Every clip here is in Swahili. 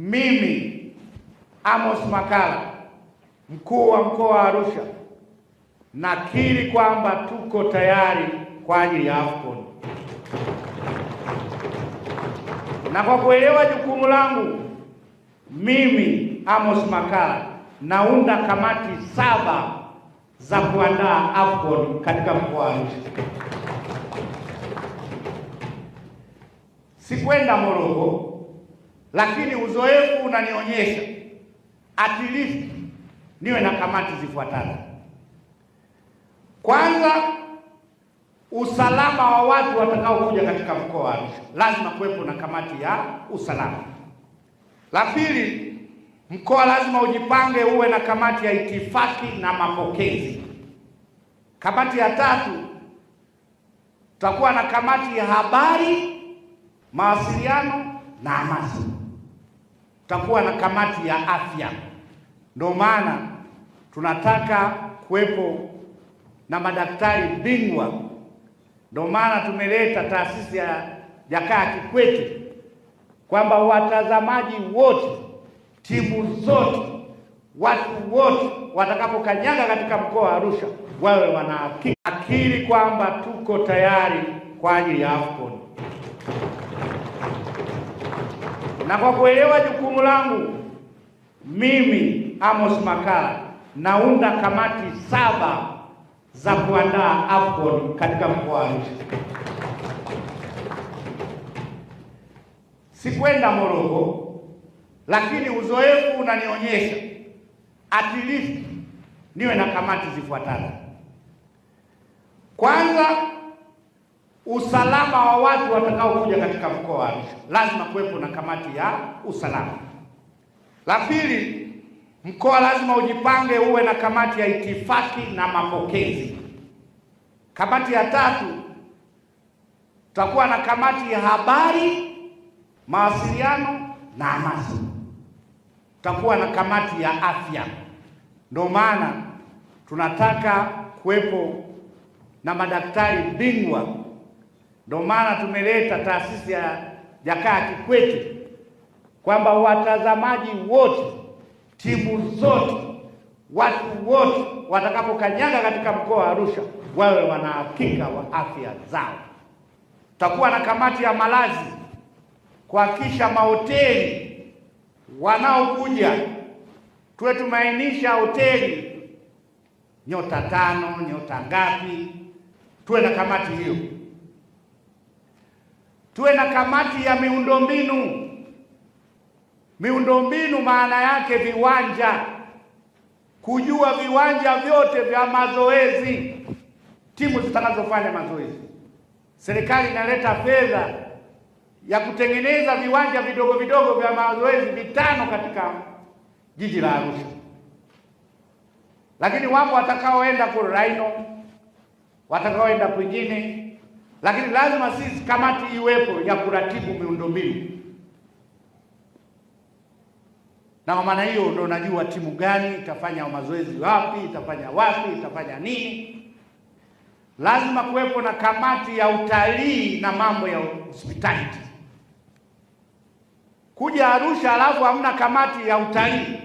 Mimi Amos Makalla, mkuu wa mkoa wa Arusha, nakiri kwamba tuko tayari kwa ajili ya AFCON. Na kwa kuelewa jukumu langu, mimi Amos Makalla naunda kamati 7 za kuandaa AFCON katika mkoa wa Arusha. Sikwenda Morogoro, lakini uzoefu unanionyesha at least niwe na kamati zifuatazo. Kwanza, usalama wa watu watakaokuja katika mkoa wa Arusha, lazima kuwepo na kamati ya usalama. La pili, mkoa lazima ujipange uwe na kamati ya itifaki na mapokezi. Kamati ya tatu, tutakuwa na kamati ya habari, mawasiliano na hamasa. Tutakuwa na kamati ya afya. Ndio maana tunataka kuwepo na madaktari bingwa. Ndio maana tumeleta taasisi ya Jakaya Kikwete, kwamba watazamaji wote, timu zote, watu wote watakapokanyaga katika mkoa wa Arusha wawe wanahakikiri kwamba tuko tayari kwa ajili ya AFCON. Na kwa kuelewa jukumu langu, mimi Amos Makalla naunda kamati 7 za kuandaa AFCON katika mkoa wa Arusha. Sikwenda Morogoro, lakini uzoefu unanionyesha at least niwe na kamati zifuatazo. Kwanza, usalama wa watu watakaokuja katika mkoa wa Arusha, lazima kuwepo na kamati ya usalama. La pili, mkoa lazima ujipange uwe na kamati ya itifaki na mapokezi. Kamati ya tatu, tutakuwa na kamati ya habari, mawasiliano na hamasa. Tutakuwa na kamati ya afya. Ndio maana tunataka kuwepo na madaktari bingwa. Ndio maana tumeleta taasisi ya Jakaya Kikwete, kwamba watazamaji wote, timu zote, watu wote watakapokanyaga katika mkoa wa Arusha wawe wanahakika wa afya zao. Tutakuwa na kamati ya malazi, kuhakikisha mahoteli wanaokuja tuwe tumainisha hoteli nyota 5, nyota ngapi, tuwe na kamati hiyo. Tuwe na kamati ya miundombinu. Miundombinu maana yake viwanja, kujua viwanja vyote vya mazoezi, timu zitakazofanya mazoezi. Serikali inaleta fedha ya kutengeneza viwanja vidogo vidogo vya mazoezi 5 katika jiji la Arusha. Lakini wapo watakaoenda kwa Rhino, watakaoenda kwingine, lakini lazima sisi kamati iwepo ya kuratibu miundombinu. Na kwa maana hiyo ndio najua timu gani itafanya mazoezi wapi, itafanya wapi, itafanya nini. Lazima kuwepo na kamati ya utalii na mambo ya hospitality. Kuja Arusha alafu hamna kamati ya utalii,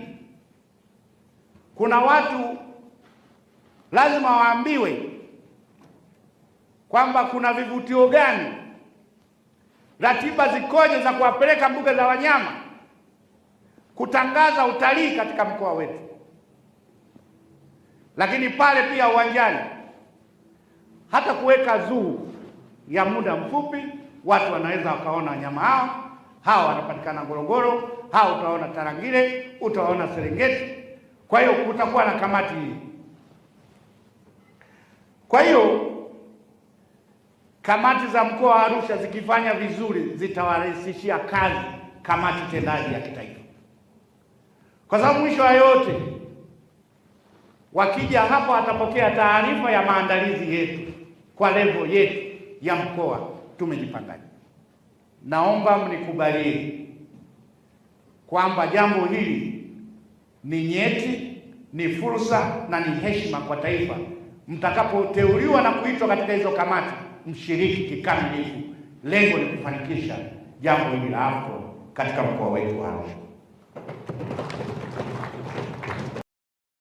kuna watu lazima waambiwe kwamba kuna vivutio gani, ratiba zikoje za kuwapeleka mbuga za wanyama, kutangaza utalii katika mkoa wetu. Lakini pale pia uwanjani, hata kuweka zoo ya muda mfupi, watu wanaweza wakaona wanyama hao wanapatikana Ngorongoro, hao utaona Tarangire, utaona Serengeti. Kwa hiyo kutakuwa na kamati hii. Kwa hiyo kamati za mkoa wa Arusha zikifanya vizuri zitawarahisishia kazi kamati tendaji ya kitaifa. Kwa sababu mwisho wa yote wakija hapa watapokea taarifa ya maandalizi yetu kwa level yetu ya mkoa tumejipangaje. Naomba mnikubalie kwamba jambo hili ni nyeti, ni fursa na ni heshima kwa taifa. Mtakapoteuliwa na kuitwa katika hizo kamati, mshiriki kikamilifu. Lengo ni kufanikisha jambo hili la AFCON katika mkoa wetu wa Arusha.